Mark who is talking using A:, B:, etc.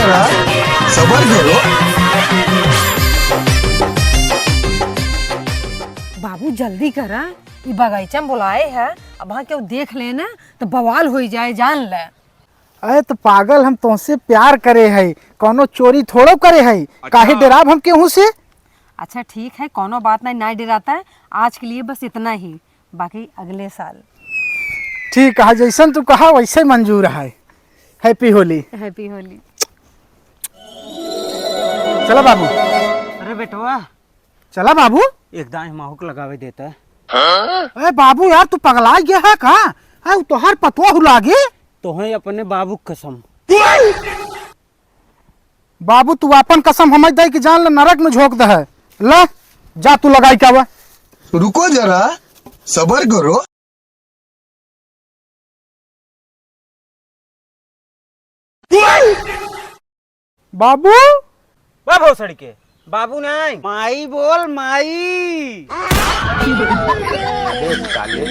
A: जरा सबर करो।
B: बाबू जल्दी करा, ये बगीचा में बुलाए है, अब वहाँ क्यों देख लेना तो बवाल हो जाए, जान ले।
C: अरे तो पागल, हम तुमसे प्यार करे है, कोनो चोरी थोड़ो करे है। काहे डराब हम केहू से?
B: अच्छा ठीक है, कोनो बात नहीं, ना डराता है। आज के लिए बस इतना ही, बाकी अगले साल।
C: ठीक है, जैसन तू कहा वैसे मंजूर है। हैप्पी होली।
B: हैप्पी होली।
C: चला बाबू।
D: अरे बेटवा,
C: चला बाबू।
D: एकदम माहुक लगावे देता है।
C: अरे बाबू यार, तू पगला गया है का? है तोहर पतवा हुलागे।
D: तो है अपने बाबू कसम।
C: बाबू तू अपन कसम हमें दे कि जान ले नरक में झोंक दे है। ला जा तू लगाई क्या हुआ।
A: रुको जरा सबर करो।
C: बाबू
D: वाह भोसड़ी के बाबू नहीं, माई बोल माई। देख काले।